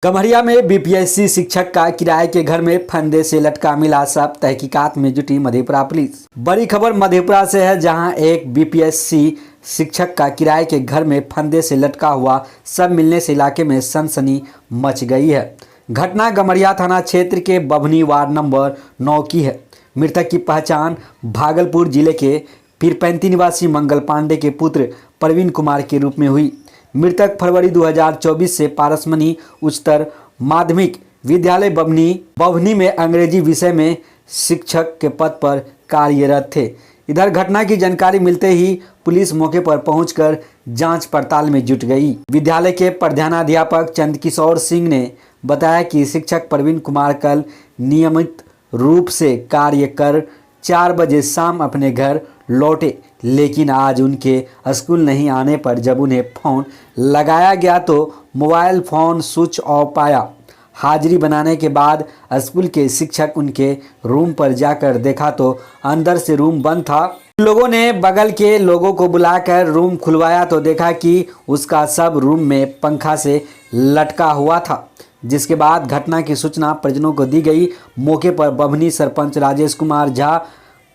गम्हरिया में बीपीएससी शिक्षक का किराए के घर में फंदे से लटका मिला शव। तहकीकात में जुटी मधेपुरा पुलिस। बड़ी खबर मधेपुरा से है, जहां एक बीपीएससी शिक्षक का किराए के घर में फंदे से लटका हुआ शव मिलने से इलाके में सनसनी मच गई है। घटना गम्हरिया थाना क्षेत्र के बभनी वार्ड नंबर 9 की है। मृतक की पहचान भागलपुर जिले के पीरपैंती निवासी मंगल पांडे के पुत्र प्रवीण कुमार के रूप में हुई। मृतक फरवरी 2024 से पारसमनी उच्चतर माध्यमिक विद्यालय बभनी में अंग्रेजी विषय में शिक्षक के पद पर कार्यरत थे। इधर घटना की जानकारी मिलते ही पुलिस मौके पर पहुंचकर जांच पड़ताल में जुट गई। विद्यालय के प्रधानाध्यापक चंद्रकिशोर सिंह ने बताया कि शिक्षक प्रवीण कुमार कल नियमित रूप से कार्य कर 4 बजे शाम अपने घर लौटे, लेकिन आज उनके स्कूल नहीं आने पर जब उन्हें फ़ोन लगाया गया तो मोबाइल फ़ोन स्विच ऑफ पाया। हाजिरी बनाने के बाद स्कूल के शिक्षक उनके रूम पर जाकर देखा तो अंदर से रूम बंद था। लोगों ने बगल के लोगों को बुलाकर रूम खुलवाया तो देखा कि उसका सब रूम में पंखा से लटका हुआ था, जिसके बाद घटना की सूचना परिजनों को दी गई। मौके पर बभनी सरपंच राजेश कुमार झा,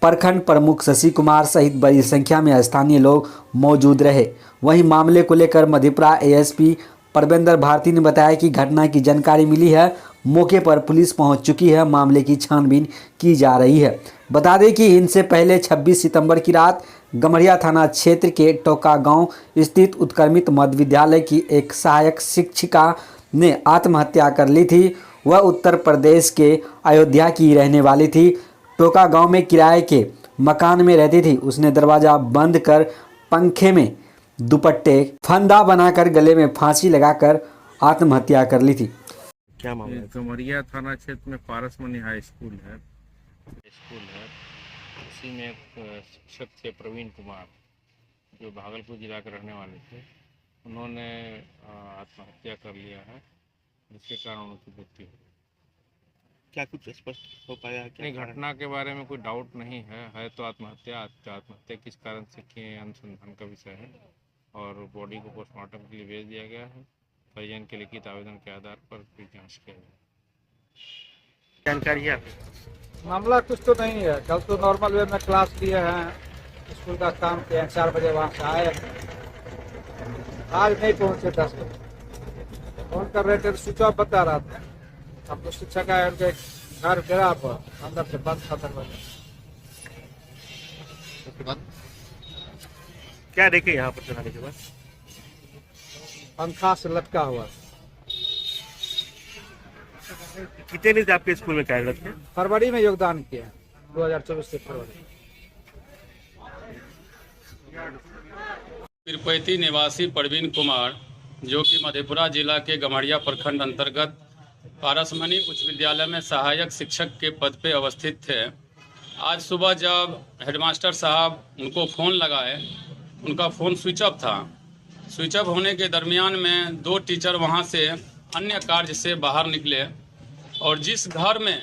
प्रखंड प्रमुख शशि कुमार सहित बड़ी संख्या में स्थानीय लोग मौजूद रहे। वहीं मामले को लेकर मधेपुरा एएसपी परवेंद्र भारती ने बताया कि घटना की जानकारी मिली है, मौके पर पुलिस पहुंच चुकी है, मामले की छानबीन की जा रही है। बता दें कि इनसे पहले 26 सितंबर की रात गम्हरिया थाना क्षेत्र के टोका गांव स्थित उत्क्रमित मध्य विद्यालय की एक सहायक शिक्षिका ने आत्महत्या कर ली थी। वह उत्तर प्रदेश के अयोध्या की रहने वाली थी। टोका गांव में किराए के मकान में रहती थी। उसने दरवाज़ा बंद कर पंखे में दुपट्टे फंदा बनाकर गले में फांसी लगाकर आत्महत्या कर ली थी। क्या मामला है? गम्हरिया थाना क्षेत्र में पारसमनी हाई स्कूल है। उसी में एक शिक्षक थे प्रवीण कुमार, जो भागलपुर जिला के रहने वाले थे। उन्होंने आत्महत्या कर लिया है, जिसके कारण उनकी मृत्यु हुई। क्या कुछ स्पष्ट हो पाया? क्या नहीं, घटना के बारे में कोई डाउट नहीं है तो आत्महत्या किस कारण से किए अनुसंधान का विषय है और बॉडी को पोस्टमार्टम के लिए भेज दिया गया है। परिजन के लिखित आवेदन के आधार पर फिर जांच किया जाएगा। जानकारी है? मामला कुछ तो नहीं है। कल तो नॉर्मल वे में क्लास लिए हैं, स्कूल का काम किए हैं, 4 बजे वहाँ से आए। आज नहीं पहुँचे, 10 बजे फोन कर रहे थे तो स्विच ऑफ बता रहा था। हम तो शिक्षक आए, उनके घर गिरा पर अंदर से बंद था दरवाजा। क्या देखे यहाँ पर चलाने के बाद? पंखा से लटका हुआ। कितने दिन से आपके स्कूल में कार्यरत थे? फरवरी में योगदान किया, 2024 से फरवरी। पीरपैंती निवासी प्रवीण कुमार, जो कि मधेपुरा जिला के गम्हरिया प्रखंड अंतर्गत पारसमनी उच्च विद्यालय में सहायक शिक्षक के पद पे अवस्थित थे। आज सुबह जब हेडमास्टर साहब उनको फ़ोन लगाए, उनका फ़ोन स्विच ऑफ था। स्विच ऑफ होने के दरमियान में 2 टीचर वहां से अन्य कार्य से बाहर निकले और जिस घर में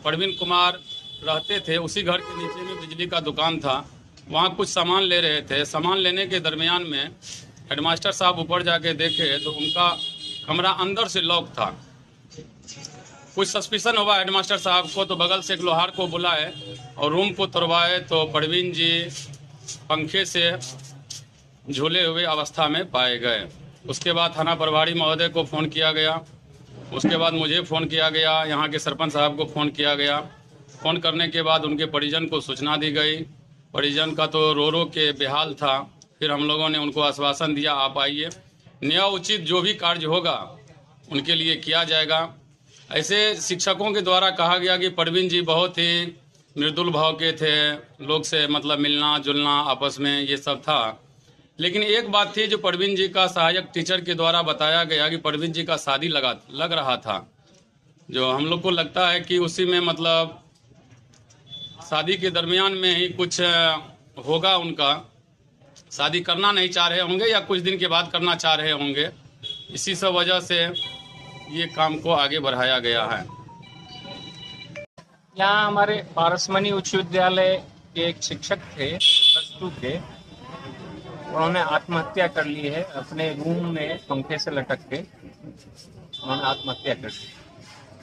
प्रवीण कुमार रहते थे उसी घर के नीचे में बिजली का दुकान था। वहाँ कुछ सामान ले रहे थे। सामान लेने के दरमियान में हेडमास्टर साहब ऊपर जाके देखे तो उनका कमरा अंदर से लॉक था। कुछ सस्पिशन हुआ हेडमास्टर साहब को, तो बगल से एक लोहार को बुलाए और रूम को तोड़वाए तो प्रवीण जी पंखे से झूले हुए अवस्था में पाए गए। उसके बाद थाना प्रभारी महोदय को फ़ोन किया गया। उसके बाद मुझे फ़ोन किया गया, यहाँ के सरपंच साहब को फ़ोन किया गया। फ़ोन करने के बाद उनके परिजन को सूचना दी गई। परिजन का तो रो के बेहाल था। फिर हम लोगों ने उनको आश्वासन दिया, आप आइए, न्याय उचित जो भी कार्य होगा उनके लिए किया जाएगा। ऐसे शिक्षकों के द्वारा कहा गया कि प्रवीण जी बहुत ही मृदुल भाव के थे, लोग से मतलब मिलना जुलना आपस में ये सब था। लेकिन एक बात थी जो प्रवीण जी का सहायक टीचर के द्वारा बताया गया कि प्रवीण जी का शादी लग रहा था, जो हम लोग को लगता है कि उसी में मतलब शादी के दरमियान में ही कुछ होगा। उनका शादी करना नहीं चाह रहे होंगे या कुछ दिन के बाद करना चाह रहे होंगे, इसी सब वजह से ये काम को आगे बढ़ाया गया है। यहाँ हमारे पारसमनी उच्च विद्यालय के एक शिक्षक थे +2 के, उन्होंने आत्महत्या कर ली है अपने रूम में पंखे से लटक के। उन्होंने आत्महत्या कर ली।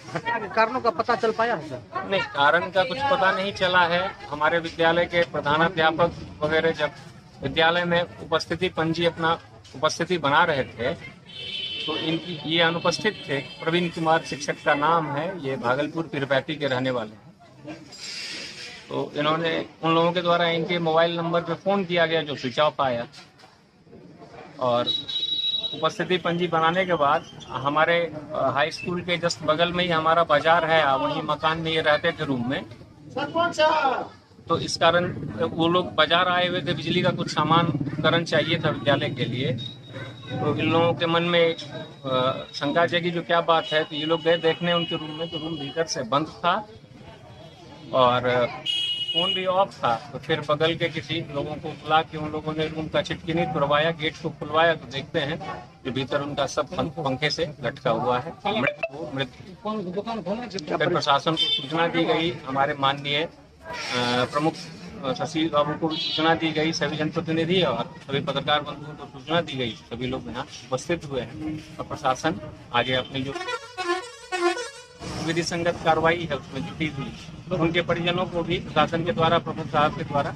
घटना के कारणों का पता चल पाया है सर? नहीं, कारण का कुछ पता नहीं चला है। हमारे विद्यालय के प्रधानाध्यापक वगैरह जब विद्यालय में अपना उपस्थिति बना रहे थे तो इनकी ये अनुपस्थित थे। प्रवीण कुमार शिक्षक का नाम है, ये भागलपुर पीरपैंती के रहने वाले हैं। तो इन्होंने उन लोगों के द्वारा इनके मोबाइल नंबर पे फ़ोन किया गया जो स्विच ऑफ आया, और उपस्थिति पंजी बनाने के बाद हमारे हाई स्कूल के जस्ट बगल में ही हमारा बाजार है, वहीं मकान में ये रहते थे रूम में। तो इस कारण वो लोग बाजार आए हुए थे, बिजली का कुछ सामान उपकरण चाहिए था विद्यालय के लिए। तो इन लोगों के मन में शंका जगी जो क्या बात है। तो ये लोग गए देखने उनके रूम में, तो रूम भीतर से बंद था और फोन भी ऑफ था। तो फिर बगल के किसी लोगों को बुला के उन लोगों ने रूम का छिटकिनी तुड़वाया, गेट को खुलवाया, तो देखते हैं कि भीतर उनका सब पंखे से लटका हुआ है, मृत। फिर प्रशासन को सूचना दी गई, हमारे माननीय प्रमुख शशि बाबू को सूचना दी गई, सभी जनप्रतिनिधि और सभी पत्रकार बंधुओं को सूचना दी गई। सभी लोग यहाँ उपस्थित हुए हैं और प्रशासन आगे अपनी जो विधि संगत कार्रवाई है उसमें जुटी हुई। उनके परिजनों को भी प्रशासन के द्वारा, प्रमुख साहब के द्वारा